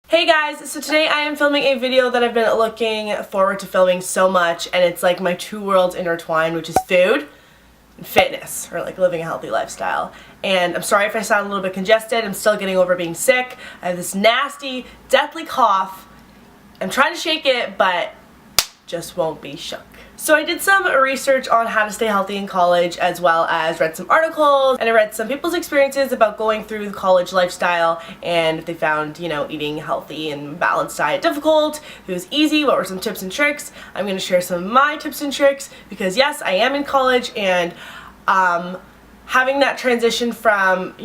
Hey guys, so today I am filming a video that I've been looking forward to filming so much, and it's like my two worlds intertwined, which is food and fitness, or like living a healthy lifestyle. And I'm sorry if I sound a little bit congested. I'm still getting over being sick. I have this nasty, deathly cough. I'm trying to shake it, but just won't be shook. So I did some research on how to stay healthy in college, as well as read some articles, and I read some people's experiences about going through the college lifestyle and if they found, eating healthy and balanced diet difficult, if it was easy, what were some tips and tricks. I'm going to share some of my tips and tricks because yes, I am in college, and having that transition from,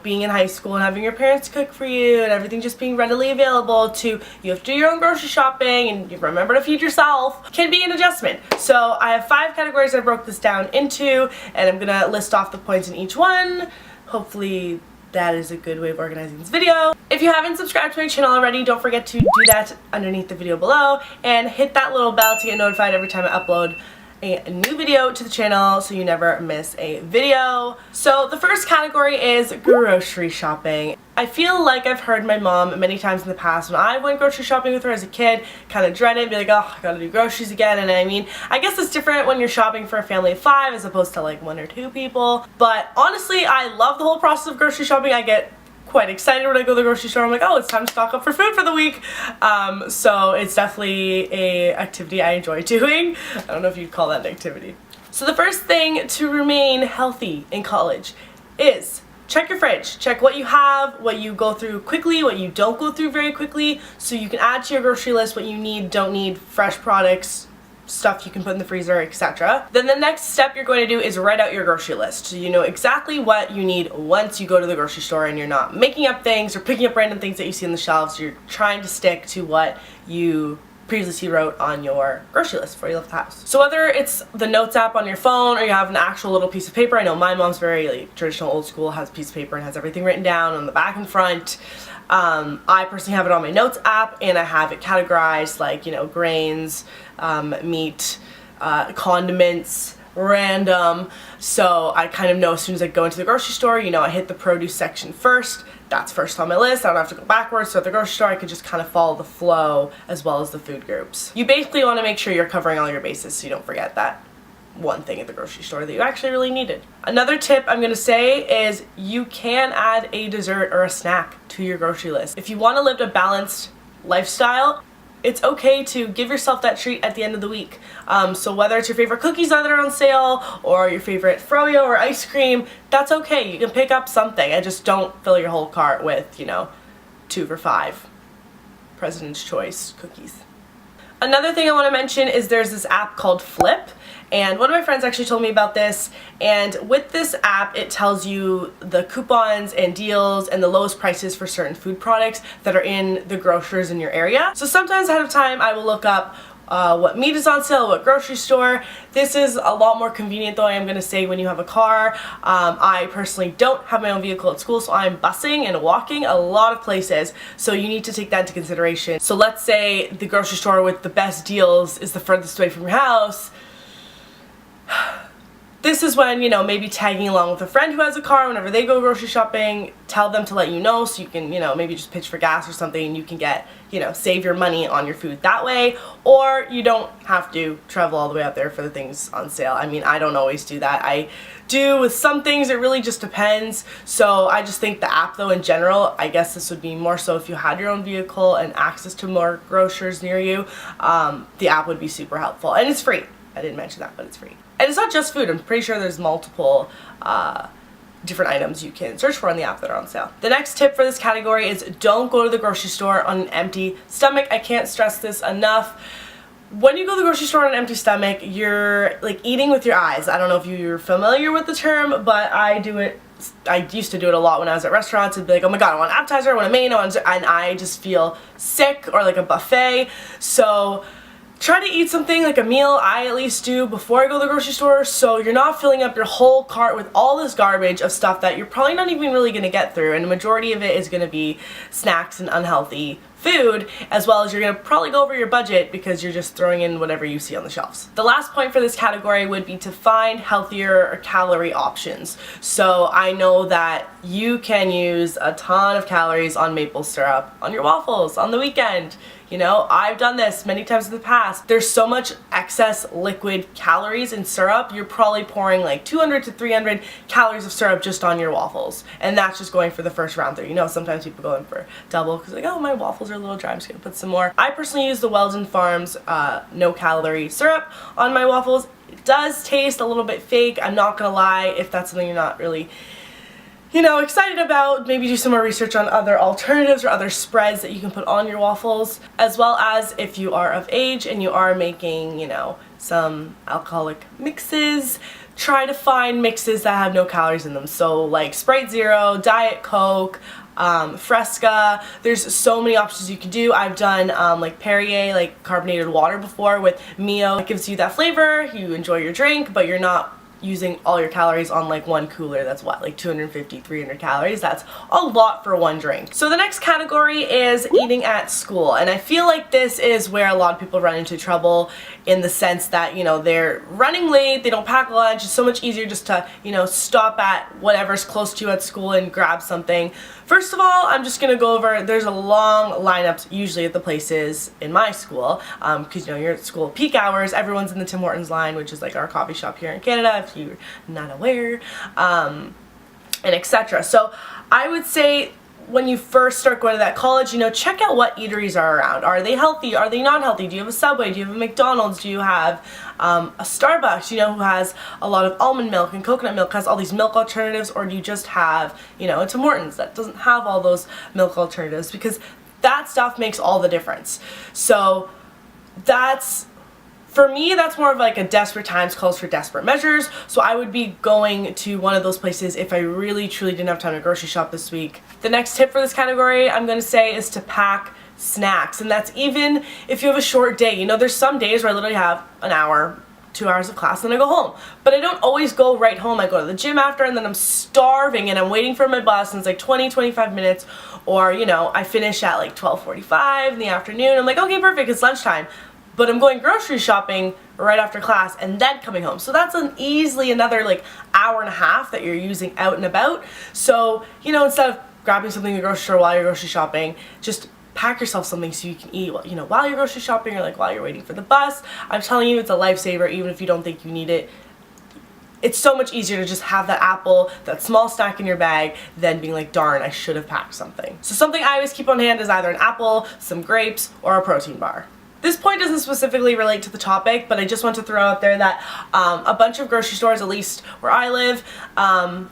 being in high school and having your parents cook for you and everything just being readily available to you have to do your own grocery shopping and you remember to feed yourself can be an adjustment. So I have 5 categories I broke this down into, and I'm gonna list off the points in each one. Hopefully that is a good way of organizing this video. If you haven't subscribed to my channel already, don't forget to do that underneath the video below and hit that little bell to get notified every time I upload a new video to the channel so you never miss a video. So the first category is grocery shopping. I feel like I've heard my mom many times in the past when I went grocery shopping with her as a kid kind of dread it, be like, oh, I gotta do groceries again. And I mean, I guess it's different when you're shopping for a family of 5 as opposed to like 1 or 2 people. But honestly, I love the whole process of grocery shopping. I get quite excited when I go to the grocery store. I'm like, oh, it's time to stock up for food for the week. So it's definitely a activity I enjoy doing. I don't know if you'd call that an activity. So the first thing to remain healthy in college is check your fridge. Check what you have, what you go through quickly, what you don't go through very quickly, so you can add to your grocery list what you need, don't need, fresh products, stuff you can put in the freezer, etc. Then the next step you're going to do is write out your grocery list, so you know exactly what you need once you go to the grocery store and you're not making up things or picking up random things that you see on the shelves. You're trying to stick to what you previously wrote on your grocery list before you left the house. So whether it's the notes app on your phone or you have an actual little piece of paper, I know my mom's very traditional old school, has a piece of paper and has everything written down on the back and front. I personally have it on my notes app, and I have it categorized like, grains, meat, condiments, random. So I kind of know as soon as I go into the grocery store, I hit the produce section first. That's first on my list. I don't have to go backwards. So at the grocery store, I can just kind of follow the flow as well as the food groups. You basically want to make sure you're covering all your bases so you don't forget that one thing at the grocery store that you actually really needed. Another tip I'm going to say is you can add a dessert or a snack to your grocery list. If you want to live a balanced lifestyle, it's okay to give yourself that treat at the end of the week. So whether it's your favorite cookies that are on sale or your favorite froyo or ice cream, that's okay. You can pick up something. I just don't fill your whole cart with, 2 for $5 President's Choice cookies. Another thing I want to mention is there's this app called Flip, and one of my friends actually told me about this, and with this app it tells you the coupons and deals and the lowest prices for certain food products that are in the grocers in your area. So sometimes ahead of time I will look up what meat is on sale, what grocery store. This is a lot more convenient though, I am going to say, when you have a car. I personally don't have my own vehicle at school, so I'm busing and walking a lot of places, so you need to take that into consideration. So let's say the grocery store with the best deals is the furthest away from your house. This is when, maybe tagging along with a friend who has a car whenever they go grocery shopping, tell them to let you know so you can, maybe just pitch for gas or something and you can get, save your money on your food that way. Or you don't have to travel all the way out there for the things on sale. I mean, I don't always do that. I do with some things, it really just depends. So I just think the app though in general, I guess this would be more so if you had your own vehicle and access to more grocers near you, the app would be super helpful. And it's free. I didn't mention that, but it's free. And it's not just food. I'm pretty sure there's multiple different items you can search for on the app that are on sale. The next tip for this category is don't go to the grocery store on an empty stomach. I can't stress this enough. When you go to the grocery store on an empty stomach, you're like eating with your eyes. I don't know if you're familiar with the term, but I do it. I used to do it a lot when I was at restaurants. It'd be like, oh my god, I want an appetizer, I want a main, and I just feel sick, or like a buffet. So try to eat something like a meal, I at least do, before I go to the grocery store, so you're not filling up your whole cart with all this garbage of stuff that you're probably not even really going to get through, and the majority of it is going to be snacks and unhealthy food, as well as you're going to probably go over your budget because you're just throwing in whatever you see on the shelves. The last point for this category would be to find healthier calorie options. So I know that you can use a ton of calories on maple syrup on your waffles on the weekend. You know, I've done this many times in the past. There's so much excess liquid calories in syrup, you're probably pouring like 200 to 300 calories of syrup just on your waffles. And that's just going for the first round through. You know, sometimes people go in for double because like, oh, my waffles are a little dry, I'm just gonna put some more. I personally use the Weldon Farms no calorie syrup on my waffles. It does taste a little bit fake, I'm not gonna lie. If that's something you're not really, you know, excited about, maybe do some more research on other alternatives or other spreads that you can put on your waffles, as well as if you are of age and you are making, you know, some alcoholic mixes, try to find mixes that have no calories in them. So like Sprite Zero, Diet Coke, Fresca, there's so many options you can do. I've done like Perrier, like carbonated water before with Mio. It gives you that flavor, you enjoy your drink, but you're not using all your calories on like one cooler. That's what, like 250, 300 calories. That's a lot for one drink. So the next category is eating at school. And I feel like this is where a lot of people run into trouble in the sense that, you know, they're running late, they don't pack lunch. It's so much easier just to, you know, stop at whatever's close to you at school and grab something. First of all, I'm just gonna go over, there's a long lineups usually at the places in my school, because you know, you're at school peak hours, everyone's in the Tim Hortons line, which is like our coffee shop here in Canada, if you're not aware, and etc. So I would say when you first start going to that college, you know, check out what eateries are around. Are they healthy? Are they not healthy? Do you have a Subway? Do you have a McDonald's? Do you have a Starbucks, you know, who has a lot of almond milk and coconut milk, has all these milk alternatives? Or do you just have, you know, a Tim Hortons that doesn't have all those milk alternatives? Because that stuff makes all the difference. So that's, for me, that's more of like a desperate times calls for desperate measures. So I would be going to one of those places if I really truly didn't have time to grocery shop this week. The next tip for this category I'm going to say is to pack snacks. And that's even if you have a short day. You know, there's some days where I literally have an hour, 2 hours of class and then I go home. But I don't always go right home. I go to the gym after and then I'm starving and I'm waiting for my bus and it's like 20, 25 minutes. Or, you know, I finish at like 12:45 in the afternoon. I'm like, okay, perfect, it's lunchtime. But I'm going grocery shopping right after class and then coming home. So that's easily another like hour and a half that you're using out and about. So, you know, instead of grabbing something in the grocery store while you're grocery shopping, just pack yourself something so you can eat, you know, while you're grocery shopping or like while you're waiting for the bus. I'm telling you, it's a lifesaver even if you don't think you need it. It's so much easier to just have that apple, that small snack in your bag, than being like, darn, I should have packed something. So something I always keep on hand is either an apple, some grapes, or a protein bar. This point doesn't specifically relate to the topic, but I just want to throw out there that a bunch of grocery stores, at least where I live,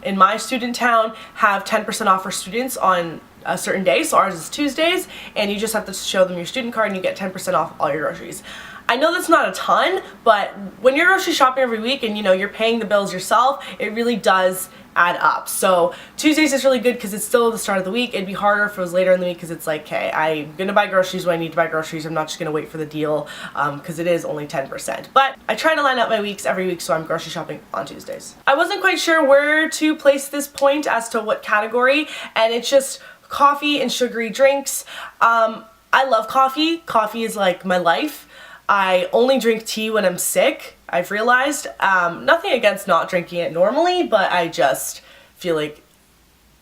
in my student town, have 10% off for students on a certain day. So ours is Tuesdays, and you just have to show them your student card and you get 10% off all your groceries. I know that's not a ton, but when you're grocery shopping every week and you know you're paying the bills yourself, it really does add up. So Tuesdays is really good because it's still the start of the week. It'd be harder if it was later in the week because it's like, okay, I'm gonna buy groceries when I need to buy groceries. I'm not just gonna wait for the deal because it is only 10%. But I try to line up my weeks every week so I'm grocery shopping on Tuesdays. I wasn't quite sure where to place this point as to what category, and it's just coffee and sugary drinks. I love coffee. Coffee is like my life. I only drink tea when I'm sick, I've realized. Nothing against not drinking it normally, but I just feel like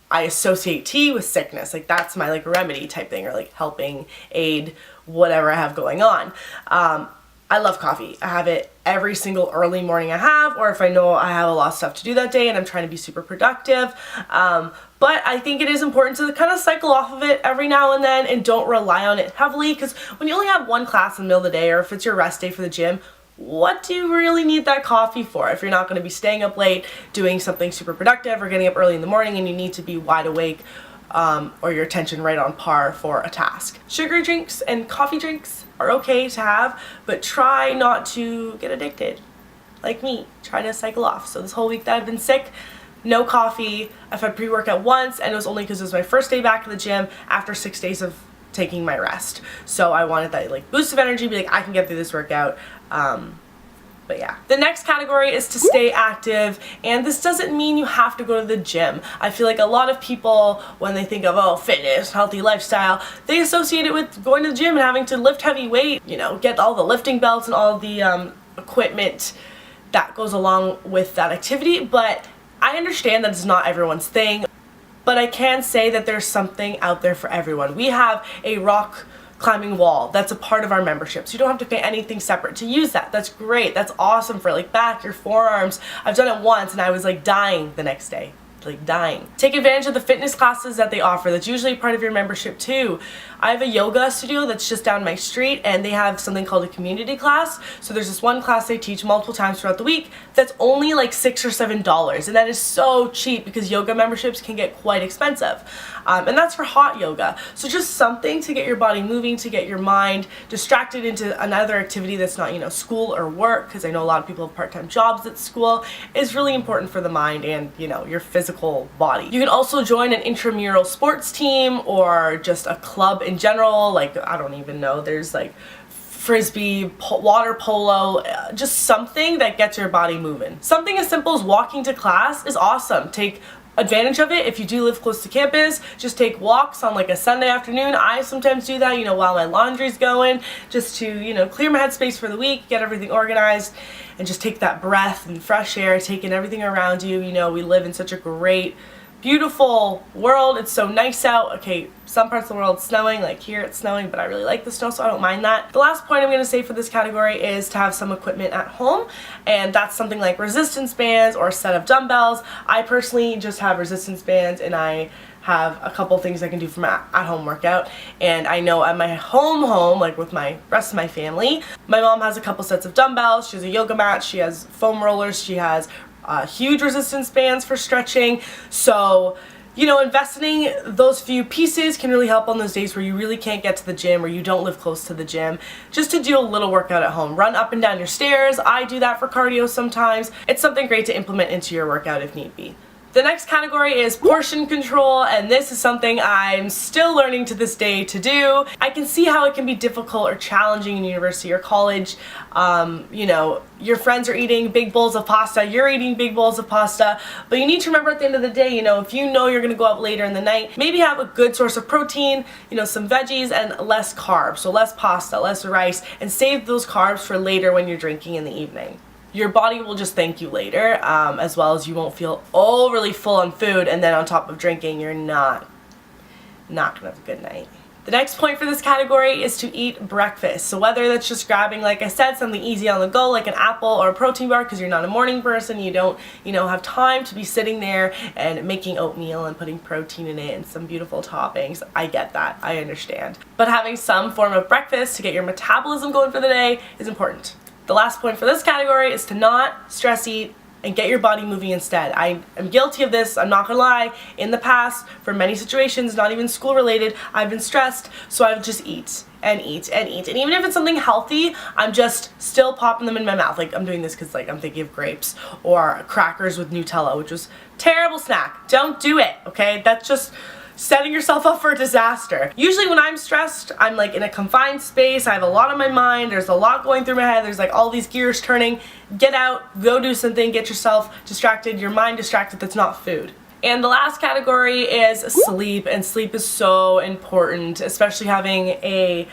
I associate tea with sickness. Like that's my like remedy type thing, or like helping aid whatever I have going on. I love coffee. I have it every single early morning I have, or if I know I have a lot of stuff to do that day and I'm trying to be super productive. But I think it is important to kind of cycle off of it every now and then and don't rely on it heavily, because when you only have one class in the middle of the day, or if it's your rest day for the gym, what do you really need that coffee for if you're not going to be staying up late doing something super productive or getting up early in the morning and you need to be wide awake or your attention right on par for a task. Sugary drinks and coffee drinks are okay to have, but try not to get addicted. Like me, try to cycle off. So this whole week that I've been sick, no coffee. I've had pre-workout once, and it was only because it was my first day back to the gym after 6 days of taking my rest. So I wanted that like boost of energy, be like, I can get through this workout. But yeah. The next category is to stay active, and this doesn't mean you have to go to the gym. I feel like a lot of people, when they think of, oh, fitness, healthy lifestyle, they associate it with going to the gym and having to lift heavy weight, you know, get all the lifting belts and all the equipment that goes along with that activity. But I understand that it's not everyone's thing, but I can say that there's something out there for everyone. We have a rock climbing wall that's a part of our membership, so you don't have to pay anything separate to use that. That's great. That's awesome for like back, your forearms. I've done it once and I was like dying the next day. Like dying. Take advantage of the fitness classes that they offer. That's usually part of your membership too. I have a yoga studio that's just down my street, and they have something called a community class. So there's this one class they teach multiple times throughout the week that's only like $6 or $7, and that is so cheap because yoga memberships can get quite expensive. And that's for hot yoga. So just something to get your body moving, to get your mind distracted into another activity that's not, you know, school or work, because I know a lot of people have part-time jobs at school, is really important for the mind and, you know, your physical body. You can also join an intramural sports team or just a club in general. Like, I don't even know, there's like frisbee, water polo, just something that gets your body moving. Something as simple as walking to class is awesome. Take advantage of it if you do live close to campus. Just take walks on like a Sunday afternoon. I sometimes do that, you know, while my laundry's going, just to, you know, clear my headspace for the week, get everything organized, and just take that breath and fresh air, taking everything around you. You know, we live in such a great, beautiful world. It's so nice out. Okay, some parts of the world it's snowing, like here it's snowing, but I really like the snow, so I don't mind that. The last point I'm going to say for this category is to have some equipment at home, and that's something like resistance bands or a set of dumbbells. I personally just have resistance bands, and I have a couple things I can do for my at-home workout. And I know at my home, like with my rest of my family, my mom has a couple sets of dumbbells, she has a yoga mat, she has foam rollers, she has huge resistance bands for stretching. So, you know, investing those few pieces can really help on those days where you really can't get to the gym or you don't live close to the gym, just to do a little workout at home. Run up and down your stairs. I do that for cardio sometimes. It's something great to implement into your workout if need be. The next category is portion control, and this is something I'm still learning to this day to do. I can see how it can be difficult or challenging in university or college. You know, your friends are eating big bowls of pasta, you're eating big bowls of pasta, but you need to remember at the end of the day, you know, if you know you're gonna go out later in the night, maybe have a good source of protein, you know, some veggies and less carbs, so less pasta, less rice, and save those carbs for later when you're drinking in the evening. Your body will just thank you later, as well as you won't feel overly full on food, and then on top of drinking, you're not gonna have a good night. The next point for this category is to eat breakfast. So whether that's just grabbing, like I said, something easy on the go, like an apple or a protein bar, because you're not a morning person, you don't, you know, have time to be sitting there and making oatmeal and putting protein in it and some beautiful toppings. I get that, I understand. But having some form of breakfast to get your metabolism going for the day is important. The last point for this category is to not stress eat and get your body moving instead. I am guilty of this, I'm not gonna lie. In the past, for many situations, not even school related, I've been stressed, so I would just eat and eat and eat. And even if it's something healthy, I'm just still popping them in my mouth. Like, I'm doing this because, like, I'm thinking of grapes or crackers with Nutella, which was a terrible snack. Don't do it, okay? That's just setting yourself up for a disaster. Usually when I'm stressed, I'm like in a confined space, I have a lot on my mind, there's a lot going through my head, there's like all these gears turning. Get out, go do something, get yourself distracted, your mind distracted that's not food. And the last category is sleep, and sleep is so important, especially having a,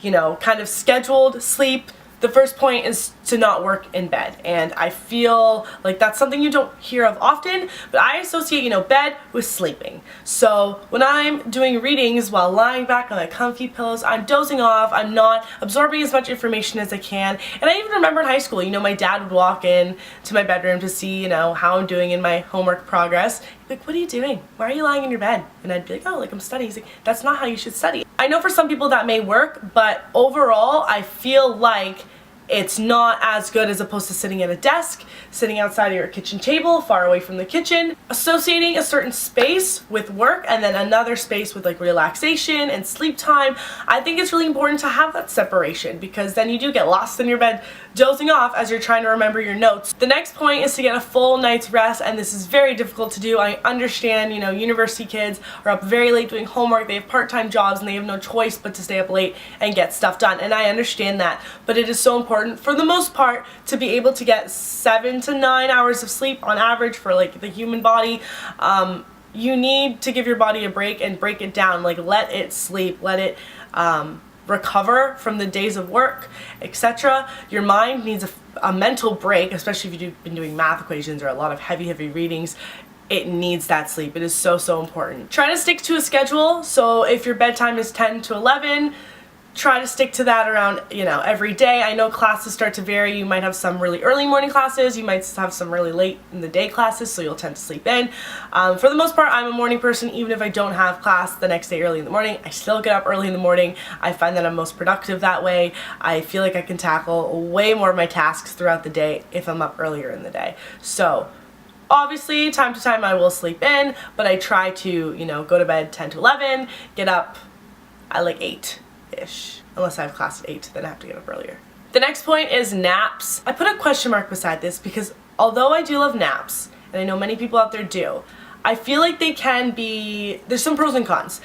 you know, kind of scheduled sleep. The first point is to not work in bed, and I feel like that's something you don't hear of often, but I associate, you know, bed with sleeping. So when I'm doing readings while lying back on my comfy pillows, I'm dozing off, I'm not absorbing as much information as I can. And I even remember in high school, you know, my dad would walk in to my bedroom to see, you know, how I'm doing in my homework progress. He'd be like, what are you doing? Why are you lying in your bed? And I'd be like, oh, like I'm studying. He's like, that's not how you should study. I know for some people that may work, but overall I feel like it's not as good as opposed to sitting at a desk, sitting outside of your kitchen table, far away from the kitchen. Associating a certain space with work and then another space with like relaxation and sleep time, I think it's really important to have that separation, because then you do get lost in your bed dozing off as you're trying to remember your notes. The next point is to get a full night's rest, and this is very difficult to do. I understand, you know, university kids are up very late doing homework, they have part-time jobs, and they have no choice but to stay up late and get stuff done, and I understand that, but it is so important important for the most part to be able to get 7 to 9 hours of sleep on average for like the human body. You need to give your body a break and break it down, like let it sleep, let it recover from the days of work, etc. Your mind needs a mental break, especially if you've been doing math equations or a lot of heavy readings. It needs that sleep. It is so important. Try to stick to a schedule. So if your bedtime is 10 to 11, try to stick to that around, you know, every day. I know classes start to vary. You might have some really early morning classes. You might have some really late in the day classes, so you'll tend to sleep in. For the most part, I'm a morning person. Even if I don't have class the next day early in the morning, I still get up early in the morning. I find that I'm most productive that way. I feel like I can tackle way more of my tasks throughout the day if I'm up earlier in the day. So obviously, time to time I will sleep in, but I try to, you know, go to bed 10 to 11, get up at like 8-ish. Unless I have class at 8, then I have to get up earlier. The next point is naps. I put a question mark beside this because although I do love naps, and I know many people out there do, I feel like they can be, there's some pros and cons.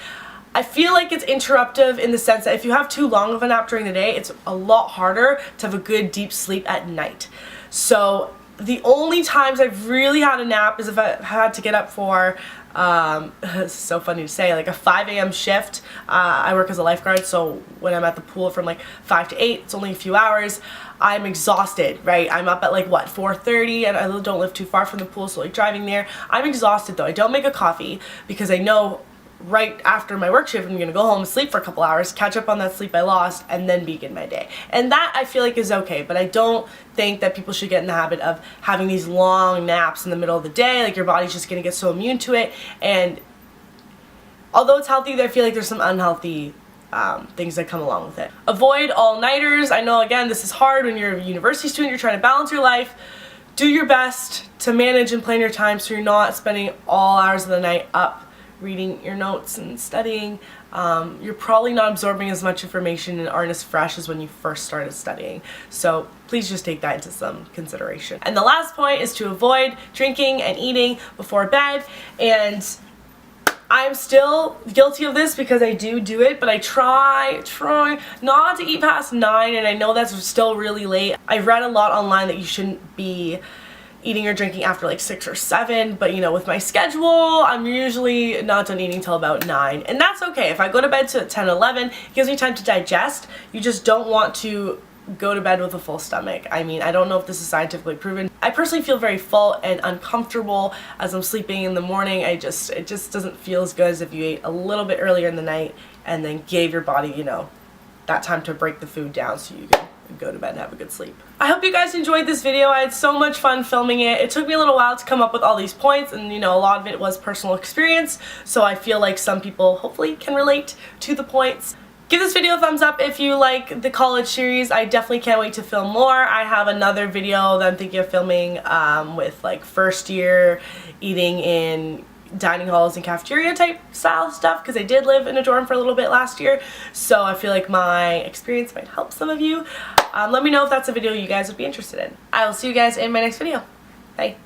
I feel like it's interruptive in the sense that if you have too long of a nap during the day, it's a lot harder to have a good deep sleep at night. So the only times I've really had a nap is if I had to get up for, it's so funny to say, like a 5 a.m. shift. I work as a lifeguard, so when I'm at the pool from like 5 to 8, it's only a few hours. I'm exhausted, right? I'm up at like, what, 4:30, and I don't live too far from the pool, so like driving there. I'm exhausted though. I don't make a coffee because I know right after my work shift I'm gonna go home, sleep for a couple hours, catch up on that sleep I lost, and then begin my day. And that I feel like is okay, but I don't think that people should get in the habit of having these long naps in the middle of the day. Like your body's just gonna get so immune to it, and although it's healthy, I feel like there's some unhealthy things that come along with it. Avoid all-nighters. I know, again, this is hard when you're a university student, you're trying to balance your life. Do your best to manage and plan your time so you're not spending all hours of the night up reading your notes and studying. You're probably not absorbing as much information and aren't as fresh as when you first started studying. So please just take that into some consideration. And the last point is to avoid drinking and eating before bed. And I'm still guilty of this because I do it, but I try not to eat past 9, and I know that's still really late. I've read a lot online that you shouldn't be eating or drinking after like 6 or 7, but you know, with my schedule, I'm usually not done eating till about 9, and that's okay. If I go to bed to 10, 11, it gives me time to digest. You just don't want to go to bed with a full stomach. I mean, I don't know if this is scientifically proven. I personally feel very full and uncomfortable as I'm sleeping in the morning. It just doesn't feel as good as if you ate a little bit earlier in the night and then gave your body, you know, that time to break the food down so you can go to bed and have a good sleep. I hope you guys enjoyed this video. I had so much fun filming it. It took me a little while to come up with all these points, and you know, a lot of it was personal experience, so I feel like some people hopefully can relate to the points. Give this video a thumbs up if you like the college series. I definitely can't wait to film more. I have another video that I'm thinking of filming with like first year eating in dining halls and cafeteria type style stuff, because I did live in a dorm for a little bit last year, so I feel like my experience might help some of you. Let me know if that's a video you guys would be interested in. I will see you guys in my next video. Bye.